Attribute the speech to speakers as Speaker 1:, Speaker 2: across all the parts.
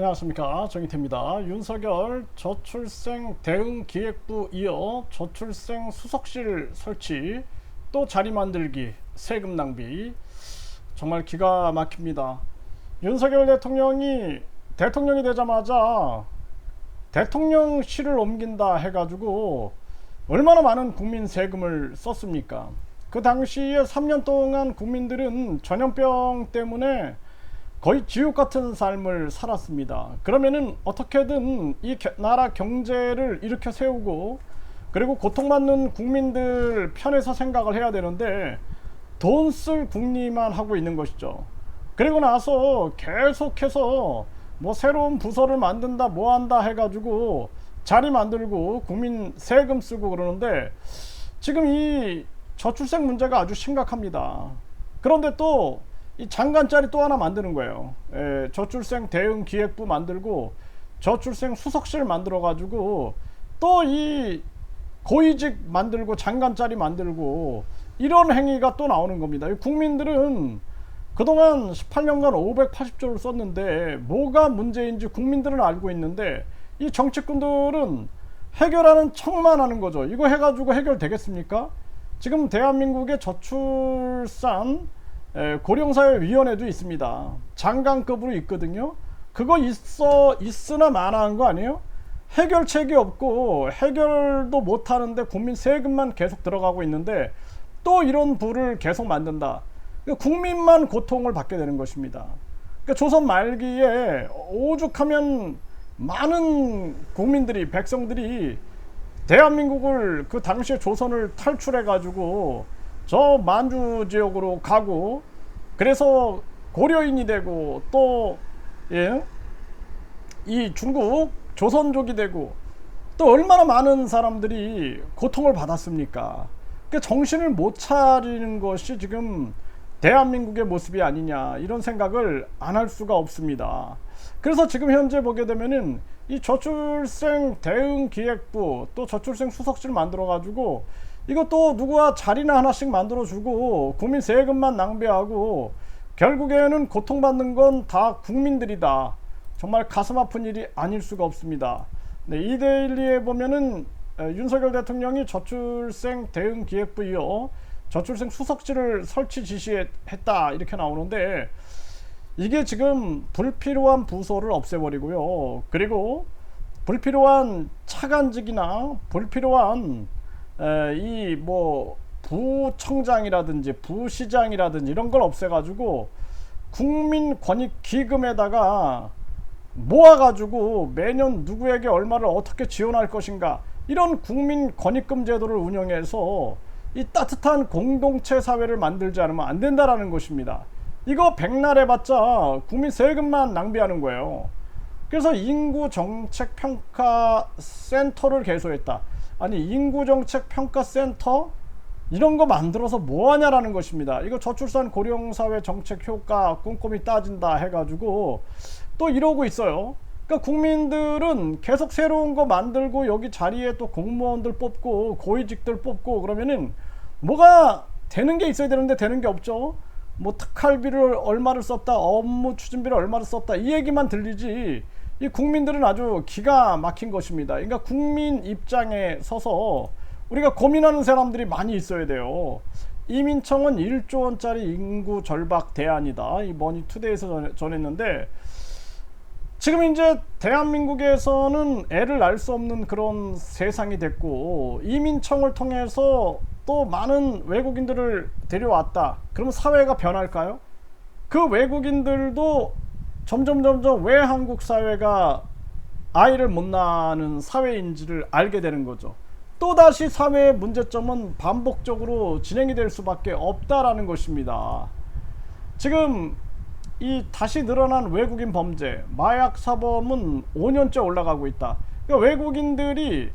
Speaker 1: 안녕하십니까, 정의태입니다. 윤석열 저출생 대응기획부 이어 저출생 수석실 설치, 또 자리 만들기, 세금 낭비, 정말 기가 막힙니다. 윤석열 대통령이 되자마자 대통령실을 옮긴다 해가지고 얼마나 많은 국민 세금을 썼습니까? 그 당시에 3년 동안 국민들은 전염병 때문에 거의 지옥 같은 삶을 살았습니다. 그러면은 어떻게든 이 나라 경제를 일으켜 세우고, 그리고 고통받는 국민들 편에서 생각을 해야 되는데 돈 쓸 궁리만 하고 있는 것이죠. 그리고 나서 계속해서 뭐 새로운 부서를 만든다 뭐 한다 해가지고 자리 만들고 국민 세금 쓰고 그러는데, 지금 이 저출생 문제가 아주 심각합니다. 그런데 또 이 장관자리 또 하나 만드는 거예요. 저출생 대응 기획부 만들고 저출생 수석실 만들어 가지고 또 이 고위직 만들고 장관자리 만들고, 이런 행위가 또 나오는 겁니다. 국민들은 그동안 18년간 580조를 썼는데 뭐가 문제인지 국민들은 알고 있는데, 이 정치꾼들은 해결하는 척만 하는 거죠. 이거 해가지고 해결되겠습니까? 지금 대한민국의 저출산 고령사회위원회도 있습니다. 장관급으로 있거든요. 그거 있으나 마나한 거 아니에요? 해결책이 없고 해결도 못하는데 국민 세금만 계속 들어가고 있는데 또 이런 부를 계속 만든다. 국민만 고통을 받게 되는 것입니다. 그러니까 조선 말기에 오죽하면 많은 국민들이, 백성들이 대한민국을, 그 당시에 조선을 탈출해 가지고 저 만주 지역으로 가고, 그래서 고려인이 되고 또 이 중국 조선족이 되고, 또 얼마나 많은 사람들이 고통을 받았습니까? 그러니까 정신을 못 차리는 것이 지금 대한민국의 모습이 아니냐, 이런 생각을 안 할 수가 없습니다. 그래서 지금 현재 보게 되면은 이 저출생 대응기획부, 또 저출생 수석실 만들어 가지고 이것도 누구와 자리나 하나씩 만들어 주고 국민 세금만 낭비하고, 결국에는 고통받는 건 다 국민들이다. 정말 가슴 아픈 일이 아닐 수가 없습니다. 네, 이데일리에 보면은 윤석열 대통령이 저출생 대응기획부 이어 저출생 수석실을 설치 지시했다, 이렇게 나오는데, 이게 지금 불필요한 부서를 없애버리고요. 그리고 불필요한 차관직이나 불필요한 이 뭐 부청장이라든지 부시장이라든지 이런 걸 없애가지고 국민권익기금에다가 모아가지고 매년 누구에게 얼마를 어떻게 지원할 것인가, 이런 국민권익금 제도를 운영해서 이 따뜻한 공동체 사회를 만들지 않으면 안 된다라는 것입니다. 이거 백날 해봤자 국민 세금만 낭비하는 거예요. 그래서 인구정책평가센터를 개소했다. 아니, 인구정책평가센터 이런 거 만들어서 뭐하냐라는 것입니다. 이거 저출산 고령사회 정책 효과 꼼꼼히 따진다 해가지고 또 이러고 있어요. 그러니까 국민들은 계속 새로운 거 만들고 여기 자리에 또 공무원들 뽑고 고위직들 뽑고 그러면은 뭐가 되는 게 있어야 되는데 되는 게 없죠. 뭐 특할비를 얼마를 썼다, 업무 추진비를 얼마를 썼다, 이 얘기만 들리지 이 국민들은 아주 기가 막힌 것입니다. 그러니까 국민 입장에 서서 우리가 고민하는 사람들이 많이 있어야 돼요. 이민청은 1조 원짜리 인구 절박 대안이다, 이 머니투데이에서 전했는데, 지금 이제 대한민국에서는 애를 낳을 수 없는 그런 세상이 됐고, 이민청을 통해서 또 많은 외국인들을 데려왔다. 그러면 사회가 변할까요? 그 외국인들도 점점 왜 한국 사회가 아이를 못 낳는 사회인지를 알게 되는 거죠. 또다시 사회의 문제점은 반복적으로 진행이 될 수밖에 없다라는 것입니다. 지금 이 다시 늘어난 외국인 범죄, 마약 사범은 5년째 올라가고 있다. 그러니까 외국인들이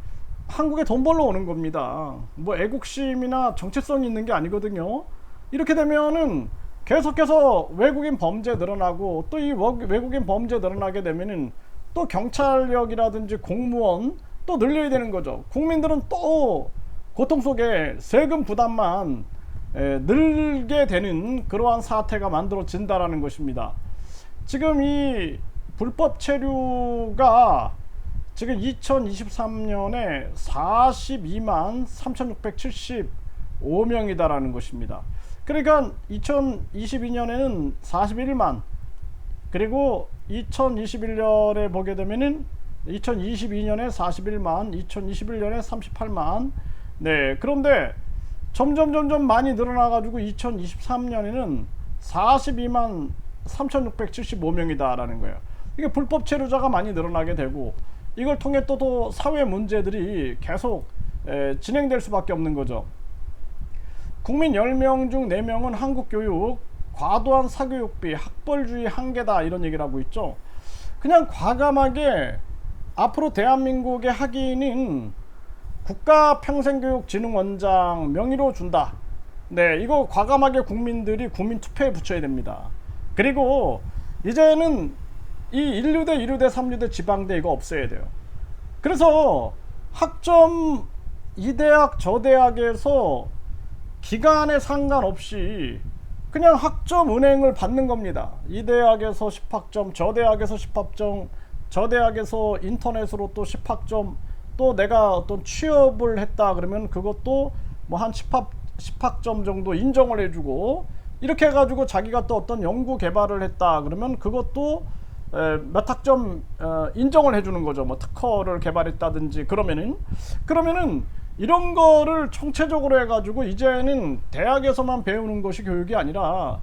Speaker 1: 한국에 돈 벌러 오는 겁니다. 뭐 애국심이나 정체성이 있는 게 아니거든요. 이렇게 되면은 계속해서 외국인 범죄 늘어나고, 또 이 외국인 범죄 늘어나게 되면은 또 경찰력이라든지 공무원 또 늘려야 되는 거죠. 국민들은 또 고통 속에 세금 부담만 늘게 되는 그러한 사태가 만들어진다라는 것입니다. 지금 이 불법 체류가 지금 2023년에 42만 3,675명이다라는 것입니다. 그러니까 2022년에는 41만, 그리고 2021년에 보게 되면은 2022년에 41만, 2021년에 38만. 네, 그런데 점점 많이 늘어나 가지고 2023년에는 42만 3,675명이다 라는 거예요. 이게 불법 체류자가 많이 늘어나게 되고, 이걸 통해 또 사회 문제들이 계속 진행될 수밖에 없는 거죠. 국민 10명 중 4명은 한국 교육, 과도한 사교육비, 학벌주의 한계다, 이런 얘기를 하고 있죠. 그냥 과감하게 앞으로 대한민국의 학위는 국가평생교육진흥원장 명의로 준다. 네, 이거 과감하게 국민들이 국민투표에 붙여야 됩니다. 그리고 이제는 이 1류대, 2류대, 3류대, 지방대 이거 없애야 돼요. 그래서 학점 이 대학 저 대학에서 기간에 상관없이 그냥 학점 은행을 받는 겁니다. 이 대학에서 10학점, 저 대학에서 10학점, 저 대학에서 인터넷으로 또 10학점, 또 내가 어떤 취업을 했다 그러면 그것도 뭐 한 10학점 정도 인정을 해주고, 이렇게 해가지고 자기가 또 어떤 연구 개발을 했다 그러면 그것도 몇 학점 인정을 해주는 거죠. 뭐 특허를 개발했다든지. 그러면은 이런 거를 총체적으로 해가지고 이제는 대학에서만 배우는 것이 교육이 아니라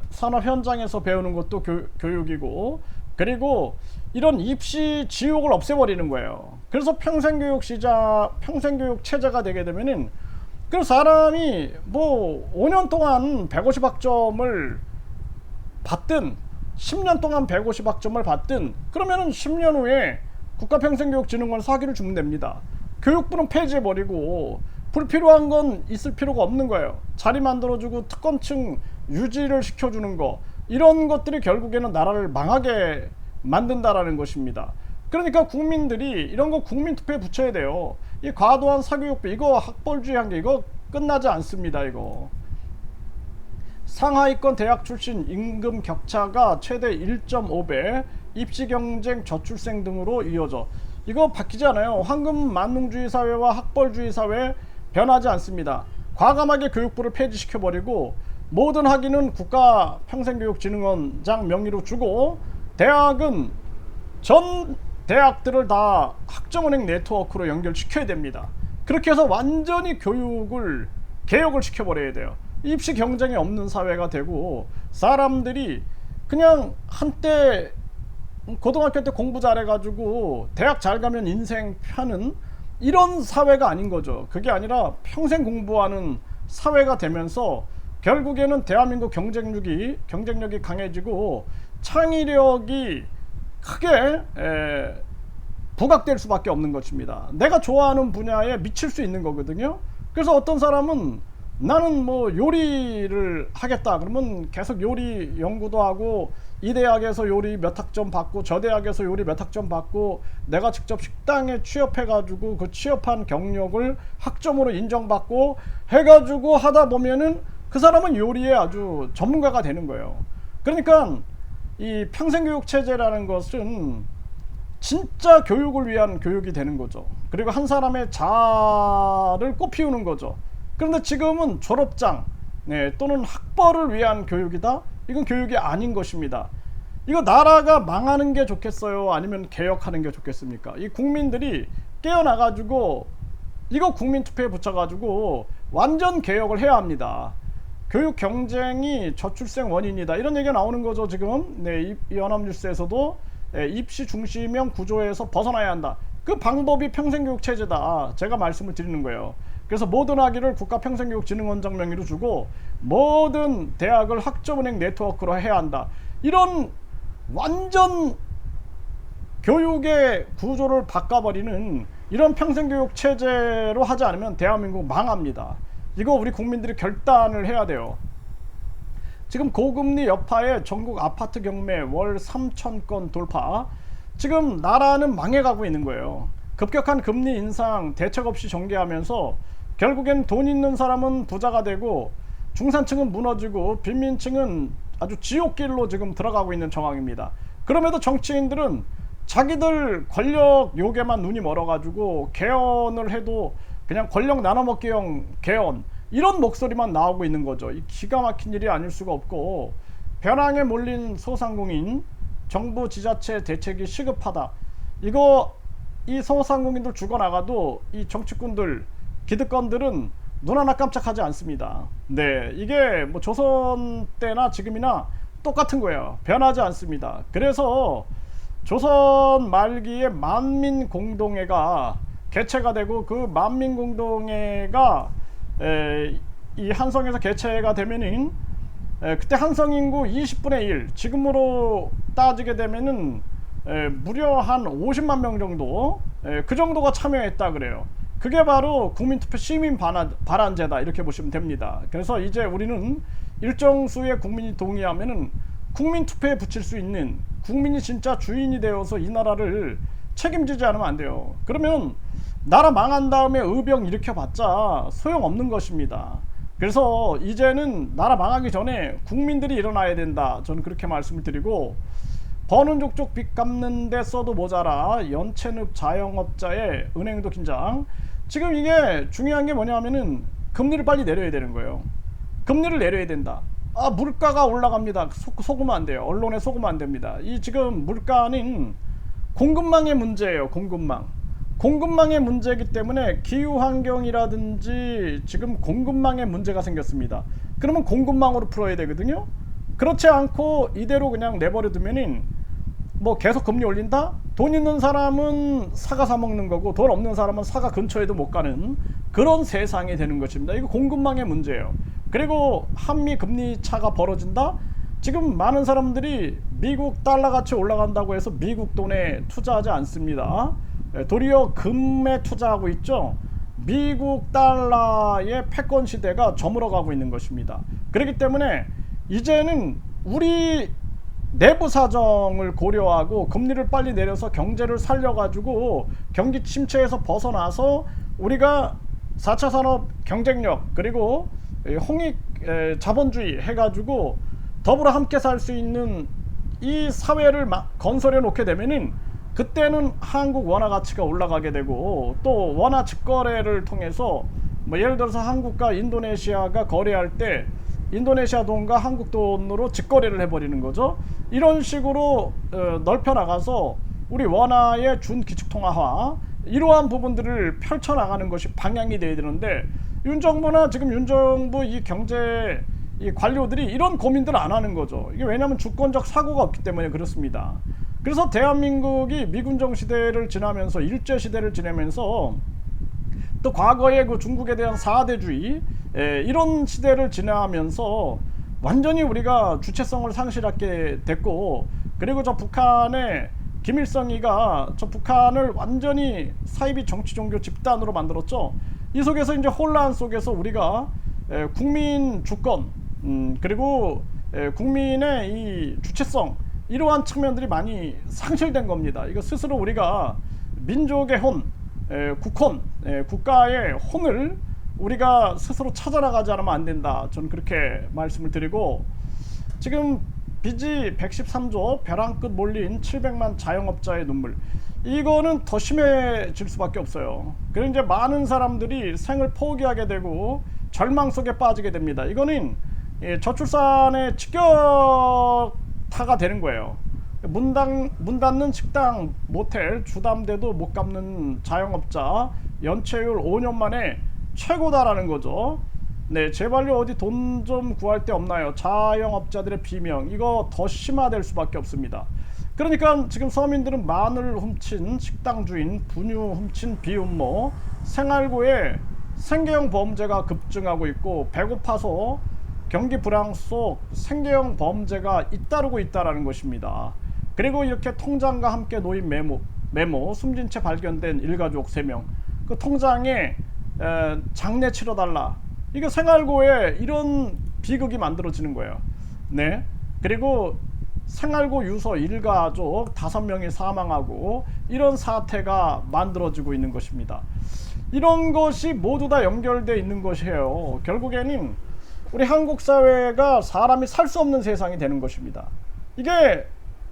Speaker 1: 산업 현장에서 배우는 것도 교육이고, 그리고 이런 입시 지옥을 없애버리는 거예요. 그래서 평생교육 체제가 되게 되면은 그 사람이 뭐 5년 동안 150학점을 받든 10년 동안 150학점을 받든, 그러면은 10년 후에 국가평생교육진흥원 사기를 주면 됩니다. 교육부는 폐지해버리고 불필요한 건 있을 필요가 없는 거예요. 자리 만들어주고 특권층 유지를 시켜주는 거, 이런 것들이 결국에는 나라를 망하게 만든다라는 것입니다. 그러니까 국민들이 이런 거 국민투표에 붙여야 돼요. 이 과도한 사교육비, 이거 학벌주의 한계, 이거 끝나지 않습니다. 이거 상하위권 대학 출신 임금 격차가 최대 1.5배, 입시 경쟁, 저출생 등으로 이어져. 이거 바뀌지 않아요. 황금 만능주의 사회와 학벌주의 사회 변하지 않습니다. 과감하게 교육부를 폐지시켜버리고 모든 학위는 국가평생교육진흥원장 명의로 주고, 대학은 전 대학들을 다 학점은행 네트워크로 연결시켜야 됩니다. 그렇게 해서 완전히 교육을 개혁을 시켜버려야 돼요. 입시 경쟁이 없는 사회가 되고, 사람들이 그냥 한때 고등학교 때 공부 잘해가지고 대학 잘 가면 인생 펴는 이런 사회가 아닌 거죠. 그게 아니라 평생 공부하는 사회가 되면서 결국에는 대한민국 경쟁력이 강해지고 창의력이 크게 부각될 수밖에 없는 것입니다. 내가 좋아하는 분야에 미칠 수 있는 거거든요. 그래서 어떤 사람은 나는 뭐 요리를 하겠다 그러면 계속 요리 연구도 하고, 이 대학에서 요리 몇 학점 받고 저 대학에서 요리 몇 학점 받고, 내가 직접 식당에 취업해 가지고 그 취업한 경력을 학점으로 인정받고 해가지고 하다 보면은 그 사람은 요리에 아주 전문가가 되는 거예요. 그러니까 이 평생교육 체제라는 것은 진짜 교육을 위한 교육이 되는 거죠. 그리고 한 사람의 자아를 꽃피우는 거죠. 그런데 지금은 졸업장, 또는 학벌을 위한 교육이다? 이건 교육이 아닌 것입니다. 이거 나라가 망하는 게 좋겠어요? 아니면 개혁하는 게 좋겠습니까? 이 국민들이 깨어나가지고 이거 국민투표에 붙여가지고 완전 개혁을 해야 합니다. 교육 경쟁이 저출생 원인이다, 이런 얘기가 나오는 거죠. 지금 이 연합뉴스에서도 입시 중심형 구조에서 벗어나야 한다. 그 방법이 평생교육 체제다, 제가 말씀을 드리는 거예요. 그래서 모든 학위를 국가평생교육진흥원장 명의로 주고 모든 대학을 학점은행 네트워크로 해야 한다. 이런 완전 교육의 구조를 바꿔버리는 이런 평생교육 체제로 하지 않으면 대한민국 망합니다. 이거 우리 국민들이 결단을 해야 돼요. 지금 고금리 여파에 전국 아파트 경매 월 3,000건 돌파. 지금 나라는 망해가고 있는 거예요. 급격한 금리 인상 대책 없이 전개하면서 결국엔 돈 있는 사람은 부자가 되고 중산층은 무너지고 빈민층은 아주 지옥길로 지금 들어가고 있는 정황입니다. 그럼에도 정치인들은 자기들 권력 요괴만 눈이 멀어가지고 개헌을 해도 그냥 권력 나눠먹기형 개헌, 이런 목소리만 나오고 있는 거죠. 이 기가 막힌 일이 아닐 수가 없고, 벼랑에 몰린 소상공인, 정부 지자체 대책이 시급하다. 이거 이 소상공인들 죽어나가도 이 정치꾼들, 기득권들은 눈 하나 깜짝하지 않습니다. 네, 이게 뭐 조선 때나 지금이나 똑같은 거예요. 변하지 않습니다. 그래서 조선 말기에 만민공동회가 개최가 되고, 그 만민공동회가 이 한성에서 개최가 되면은 그때 한성 인구 20분의 1, 지금으로 따지게 되면은 무려 한 50만 명 정도, 그 정도가 참여했다 그래요. 그게 바로 국민투표 시민 발안제다, 이렇게 보시면 됩니다. 그래서 이제 우리는 일정 수의 국민이 동의하면은 국민투표에 붙일 수 있는, 국민이 진짜 주인이 되어서 이 나라를 책임지지 않으면 안 돼요. 그러면 나라 망한 다음에 의병 일으켜봤자 소용없는 것입니다. 그래서 이제는 나라 망하기 전에 국민들이 일어나야 된다, 저는 그렇게 말씀을 드리고, 버는 족족 빚 갚는 데 써도 모자라 연체늪 자영업자의 은행도 긴장. 지금 이게 중요한 게 뭐냐면은 금리를 빨리 내려야 되는 거예요. 금리를 내려야 된다. 아, 물가가 올라갑니다. 속으면 안 돼요. 언론에 속으면 안 됩니다. 이 지금 물가는 공급망의 문제예요. 공급망의 문제이기 때문에 기후환경이라든지 지금 공급망에 문제가 생겼습니다. 그러면 공급망으로 풀어야 되거든요. 그렇지 않고 이대로 그냥 내버려 두면은 뭐 계속 금리 올린다? 돈 있는 사람은 사과 사 먹는 거고, 돈 없는 사람은 사과 근처에도 못 가는 그런 세상이 되는 것입니다. 이거 공급망의 문제예요. 그리고 한미 금리 차가 벌어진다? 지금 많은 사람들이 미국 달러 가치 올라간다고 해서 미국 돈에 투자하지 않습니다. 도리어 금에 투자하고 있죠. 미국 달러의 패권 시대가 저물어가고 있는 것입니다. 그렇기 때문에 이제는 우리 내부 사정을 고려하고 금리를 빨리 내려서 경제를 살려가지고 경기 침체에서 벗어나서 우리가 4차 산업 경쟁력, 그리고 홍익 자본주의 해가지고 더불어 함께 살 수 있는 이 사회를 건설해 놓게 되면은, 그때는 한국 원화 가치가 올라가게 되고, 또 원화 직거래를 통해서 뭐 예를 들어서 한국과 인도네시아가 거래할 때 인도네시아 돈과 한국 돈으로 직거래를 해버리는 거죠. 이런 식으로 넓혀 나가서 우리 원화의 준기축통화화, 이러한 부분들을 펼쳐나가는 것이 방향이 돼야 되는데, 윤정부나 지금 윤정부 이 경제 이 관료들이 이런 고민들을 안 하는 거죠. 이게 왜냐하면 주권적 사고가 없기 때문에 그렇습니다. 그래서 대한민국이 미군정 시대를 지나면서, 일제 시대를 지내면서, 또 과거의 그 중국에 대한 사대주의, 이런 시대를 지나면서 완전히 우리가 주체성을 상실하게 됐고, 그리고 저 북한의 김일성이가 저 북한을 완전히 사이비 정치 종교 집단으로 만들었죠. 이 속에서 이제 혼란 속에서 우리가 국민 주권, 그리고 국민의 이 주체성, 이러한 측면들이 많이 상실된 겁니다. 이거 스스로 우리가 민족의 혼, 국혼, 국가의 혼을 우리가 스스로 찾아나가지 않으면 안 된다, 저는 그렇게 말씀을 드리고, 지금 빚이 113조, 벼랑 끝 몰린 700만 자영업자의 눈물, 이거는 더 심해질 수밖에 없어요. 그리고 이제 많은 사람들이 생을 포기하게 되고 절망 속에 빠지게 됩니다. 이거는 저출산의 직격타가 되는 거예요. 문 닫는 식당, 모텔, 주담대도 못 갚는 자영업자, 연체율 5년 만에 최고다라는 거죠. 네, 제발요, 어디 돈 좀 구할 데 없나요? 자영업자들의 비명, 이거 더 심화될 수밖에 없습니다. 그러니까 지금 서민들은 마늘 훔친 식당 주인, 분유 훔친 비음모, 생활고에 생계형 범죄가 급증하고 있고, 배고파서 경기 불황 속 생계형 범죄가 잇따르고 있다라는 것입니다. 그리고 이렇게 통장과 함께 놓인 메모, 숨진 채 발견된 일가족 3명, 그 통장에 장례 치러달라, 이거 생활고에 이런 비극이 만들어지는 거예요. 네. 그리고 생활고 유서 일가족 5명이 사망하고, 이런 사태가 만들어지고 있는 것입니다. 이런 것이 모두 다 연결되어 있는 것이에요. 결국에는 우리 한국 사회가 사람이 살 수 없는 세상이 되는 것입니다. 이게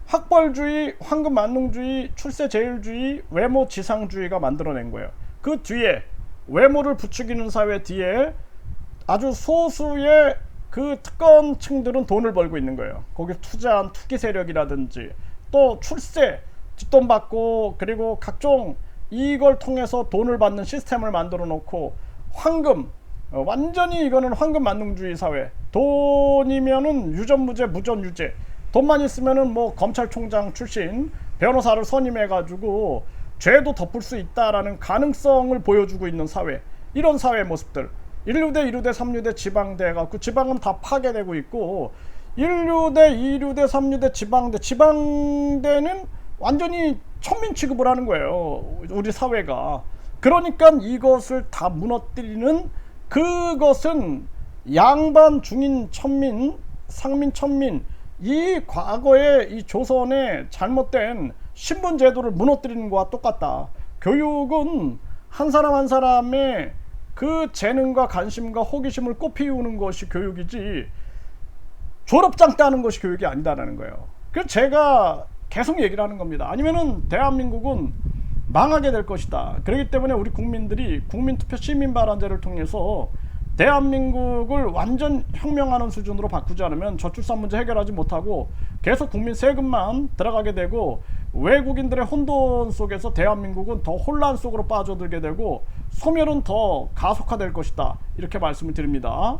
Speaker 1: 학벌주의, 황금만능주의, 출세제일주의, 외모지상주의가 만들어낸 거예요. 그 뒤에 외모를 부추기는 사회 뒤에 아주 소수의 그 특권층들은 돈을 벌고 있는 거예요. 거기 투자한 투기 세력이라든지 또 출세, 뒷돈 받고 그리고 각종 이걸 통해서 돈을 받는 시스템을 만들어 놓고 황금, 완전히 이거는 황금 만능주의 사회. 돈이면은 유전무죄, 무전유죄. 돈만 있으면은 뭐 검찰총장 출신 변호사를 선임해 가지고 죄도 덮을 수 있다라는 가능성을 보여주고 있는 사회. 이런 사회 모습들. 1류대, 2류대, 3류대 지방대 갖고 지방은 다 파괴되고 있고 1류대, 2류대, 3류대 지방대, 지방대는 완전히 천민 취급을 하는 거예요. 우리 사회가. 그러니까 이것을 다 무너뜨리는 그것은 양반, 중인, 천민, 상민, 천민 이 과거의 이 조선의 잘못된 신분 제도를 무너뜨리는 것과 똑같다. 교육은 한 사람 한 사람의 그 재능과 관심과 호기심을 꽃피우는 것이 교육이지 졸업장 따는 것이 교육이 아니다라는 거예요. 그래서 제가 계속 얘기를 하는 겁니다. 아니면은 대한민국은 망하게 될 것이다. 그렇기 때문에 우리 국민들이 국민투표 시민발언제를 통해서 대한민국을 완전 혁명하는 수준으로 바꾸지 않으면 저출산 문제 해결하지 못하고 계속 국민 세금만 들어가게 되고 외국인들의 혼돈 속에서 대한민국은 더 혼란 속으로 빠져들게 되고 소멸은 더 가속화될 것이다. 이렇게 말씀을 드립니다.